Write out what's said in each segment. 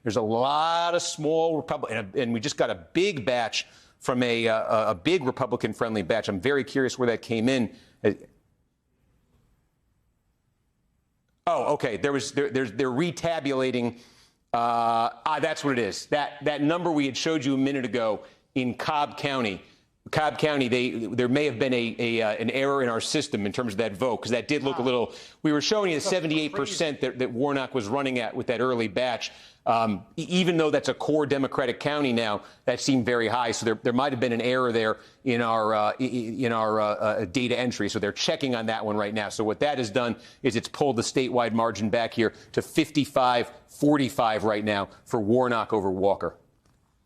There's a lot of small Republican, and we just got a big batch from a big Republican-friendly batch. I'm very curious where that came in. Oh, okay. They're retabulating. That's what it is. That number we had showed you a minute ago in Cobb County. Cobb County, there may have been an error in our system in terms of that vote, because that did look a little. We were showing you the 78% that Warnock was running at with that early batch. Even though that's a core Democratic county now, that seemed very high. So there might have been an error there in our data entry. So they're checking on that one right now. So what that has done is it's pulled the statewide margin back here to 55-45 right now for Warnock over Walker.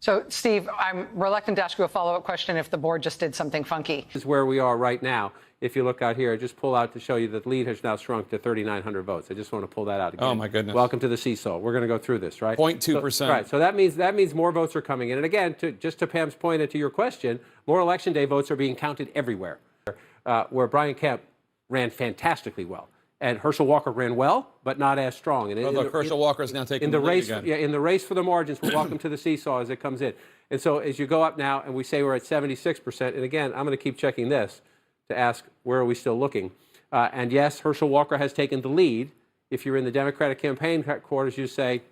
So, Steve, I'm reluctant to ask you a follow-up question if the board just did something funky. This is where we are right now. If you look out here, I just pull out to show you that the lead has now shrunk to 3,900 votes. I just want to pull that out again. Oh, my goodness. Welcome to the seesaw. We're going to go through this, right? 0.2%. So, right. So that means more votes are coming in. And again, just to Pam's point and to your question, more Election Day votes are being counted everywhere, where Brian Kemp ran fantastically well. And Herschel Walker ran well, but not as strong. And look, Herschel Walker is now taking in the lead race. again. Yeah, in the race for the margins, we're welcome to the seesaw as it comes in. And so as you go up now, and we say we're at 76%, and again, I'm going to keep checking this to ask where are we still looking. And yes, Herschel Walker has taken the lead. If you're in the Democratic campaign quarters, you say,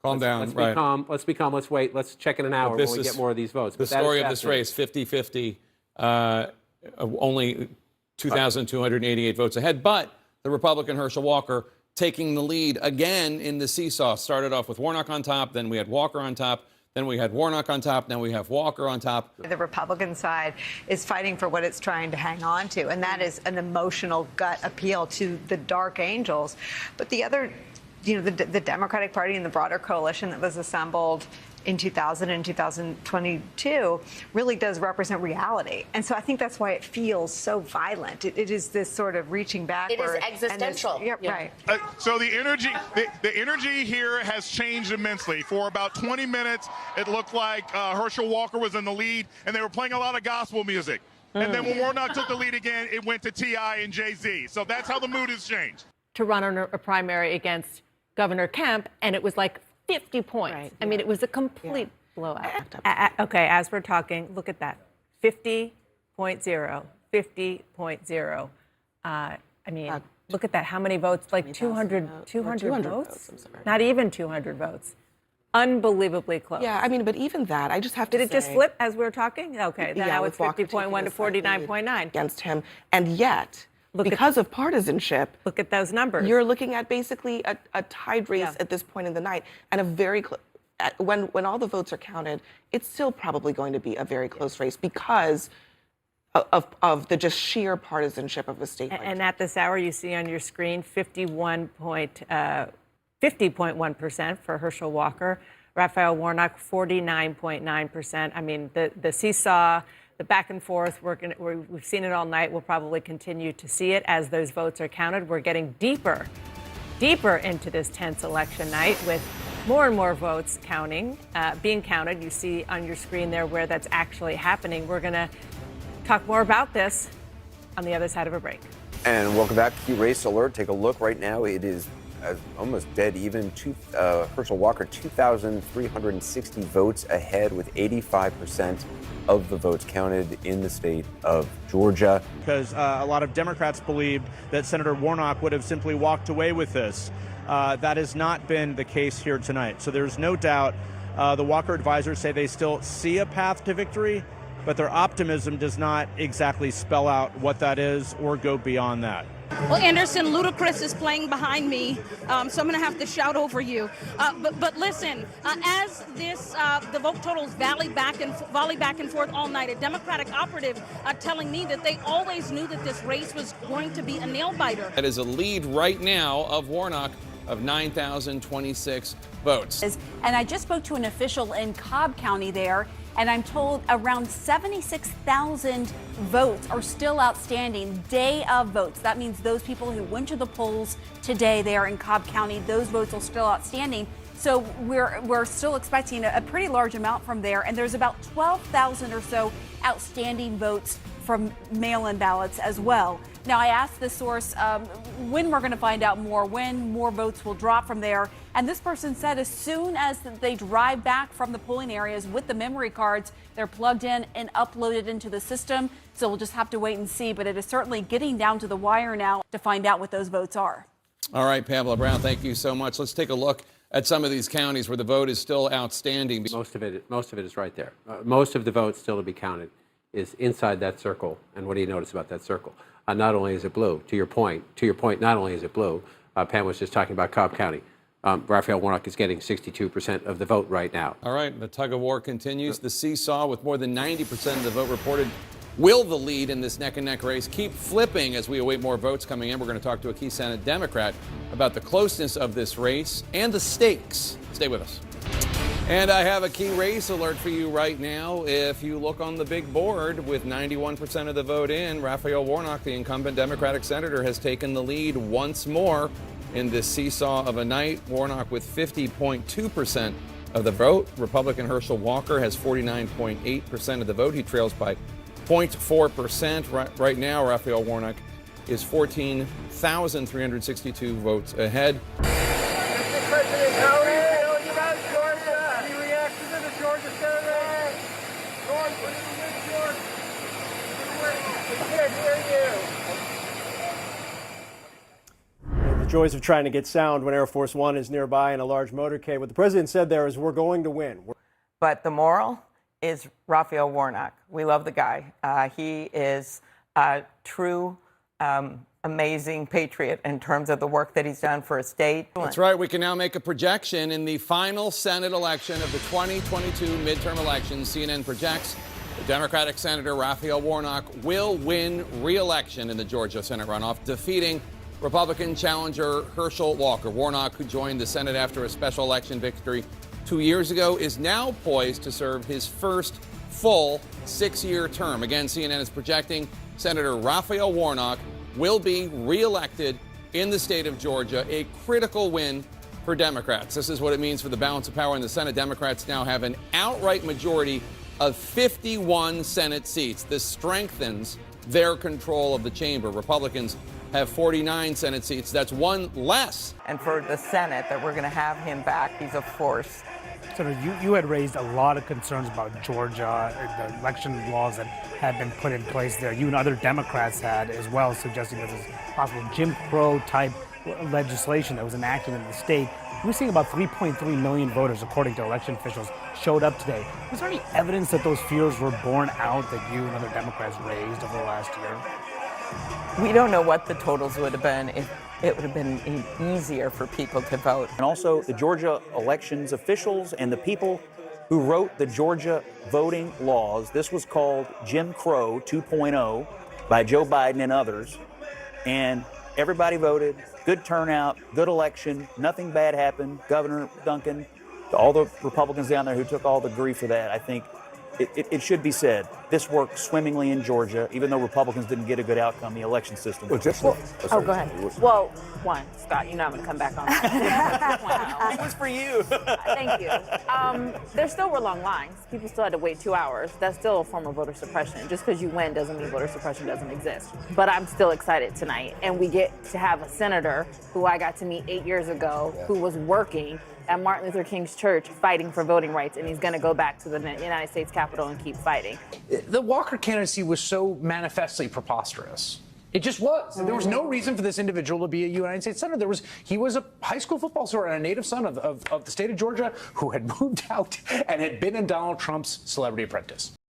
calm down. Let's be calm. Let's be calm. Let's wait. Let's check in an hour when we get more of these votes. The story of this race, 50-50, only 2,288 votes ahead. But the Republican Herschel Walker taking the lead again in the seesaw. Started off with Warnock on top, then we had Walker on top, then we had Warnock on top, now we have Walker on top. The Republican side is fighting for what it's trying to hang on to, and that is an emotional gut appeal to the dark angels. But the other, the Democratic Party and the broader coalition that was assembled in 2000 and 2022 really does represent reality. And so I think that's why it feels so violent. It is this sort of reaching backward. It is existential. Right. So the energy here has changed immensely. For about 20 minutes, it looked like Herschel Walker was in the lead, and they were playing a lot of gospel music. And then when Warnock took the lead again, it went to T.I. and Jay-Z. So that's how the mood has changed. To run on a primary against Governor Kemp, and it was like 50 points. Right, I mean, it was a complete blowout. Okay, as we're talking, look at that. 50.0, 50.0. I mean, look at that. How many votes? Like 200 votes? Not even 200 votes. Unbelievably close. Yeah, I mean, but even that, I just have to say. Did it just flip as we were talking? Okay, now it's 50.1 to 49.9. Against him. And yet, because of partisanship, look at those numbers. You're looking at basically a tied race at this point in the night, and a very when all the votes are counted, it's still probably going to be a very close race because of the just sheer partisanship of a state. And at this hour, you see on your screen 50.1% for Herschel Walker, Raphael Warnock 49.9%. I mean, the seesaw. The back and forth, we've seen it all night. We'll probably continue to see it as those votes are counted. We're getting deeper into this tense election night with more and more votes being counted. You see on your screen there where that's actually happening. We're going to talk more about this on the other side of a break. And welcome back to Race Alert. Take a look right now. It is almost dead even. Herschel Walker, 2,360 votes ahead with 85% of the votes counted in the state of Georgia. Because a lot of Democrats believed that Senator Warnock would have simply walked away with this. That has not been the case here tonight. So there's no doubt the Walker advisors say they still see a path to victory, but their optimism does not exactly spell out what that is or go beyond that. Well, Anderson, Ludacris is playing behind me, so I'm going to have to shout over you. But listen, as the vote totals volley back and forth all night, a Democratic operative telling me that they always knew that this race was going to be a nail-biter. That is a lead right now of Warnock of 9,026 votes. And I just spoke to an official in Cobb County there, and I'm told around 76,000 votes are still outstanding, day of votes. That means those people who went to the polls today there in Cobb County, those votes are still outstanding. So we're still expecting a pretty large amount from there, and there's about 12,000 or so outstanding votes from mail-in ballots as well. Now, I asked this source when we're going to find out more, when more votes will drop from there. And this person said as soon as they drive back from the polling areas with the memory cards, they're plugged in and uploaded into the system. So we'll just have to wait and see. But it is certainly getting down to the wire now to find out what those votes are. All right, Pamela Brown, thank you so much. Let's take a look at some of these counties where the vote is still outstanding. Most of it is right there. Most of the votes still to be counted is inside that circle. And what do you notice about that circle? Not only is it blue, to your point, not only is it blue, Pam was just talking about Cobb County. Raphael Warnock is getting 62% of the vote right now. All right, the tug of war continues. The seesaw with more than 90% of the vote reported. Will the lead in this neck-and-neck race keep flipping as we await more votes coming in? We're going to talk to a key Senate Democrat about the closeness of this race and the stakes. Stay with us. And I have a key race alert for you right now. If you look on the big board with 91% of the vote in, Raphael Warnock, the incumbent Democratic senator, has taken the lead once more in this seesaw of a night. Warnock with 50.2% of the vote. Republican Herschel Walker has 49.8% of the vote. He trails by 0.4%. Right now, Raphael Warnock is 14,362 votes ahead. Mr. President, how are you? About Georgia. Any reaction to the Georgia Senate? Georgia, Georgia. We can't hear you. The joys of trying to get sound when Air Force One is nearby in a large motorcade. What the president said there is, we're going to win. But the moral is Raphael Warnock. We love the guy. He is a true, amazing patriot in terms of the work that he's done for his state. That's right. We can now make a projection in the final Senate election of the 2022 midterm elections. CNN projects the Democratic Senator Raphael Warnock will win re-election in the Georgia Senate runoff, defeating Republican challenger Herschel Walker. Warnock, who joined the Senate after a special election victory 2 years ago, is now poised to serve his first full 6-year term. Again, CNN is projecting Senator Raphael Warnock will be reelected in the state of Georgia, a critical win for Democrats. This is what it means for the balance of power in the Senate. Democrats now have an outright majority of 51 Senate seats. This strengthens their control of the chamber. Republicans have 49 Senate seats. That's one less. And for the Senate, that we're going to have him back, he's a force. Senator, you had raised a lot of concerns about Georgia, the election laws that had been put in place there. You and other Democrats had as well, suggesting that there's possible Jim Crow type legislation that was enacted in the state. We're seeing about 3.3 million voters, according to election officials, showed up today. Was there any evidence that those fears were borne out that you and other Democrats raised over the last year? We don't know what the totals would have been if it would have been easier for people to vote. And also the Georgia elections officials and the people who wrote the Georgia voting laws. This was called Jim Crow 2.0 by Joe Biden and others. And everybody voted, good turnout, good election, nothing bad happened. Governor Duncan, all the Republicans down there who took all the grief for that, I think it should be said, this worked swimmingly in Georgia, even though Republicans didn't get a good outcome. The election system. Go ahead. Well, one, Scott, you know I'm going to come back on that. It was for you. Thank you. There still were long lines. People still had to wait 2 hours. That's still a form of voter suppression. Just because you win doesn't mean voter suppression doesn't exist. But I'm still excited tonight. And we get to have a senator who I got to meet 8 years ago who was working at Martin Luther King's church fighting for voting rights, and he's going to go back to the United States Capitol and keep fighting. The Walker candidacy was so manifestly preposterous. It just was. There was no reason for this individual to be a United States senator. He was a high school football star and a native son of the state of Georgia who had moved out and had been in Donald Trump's Celebrity Apprentice.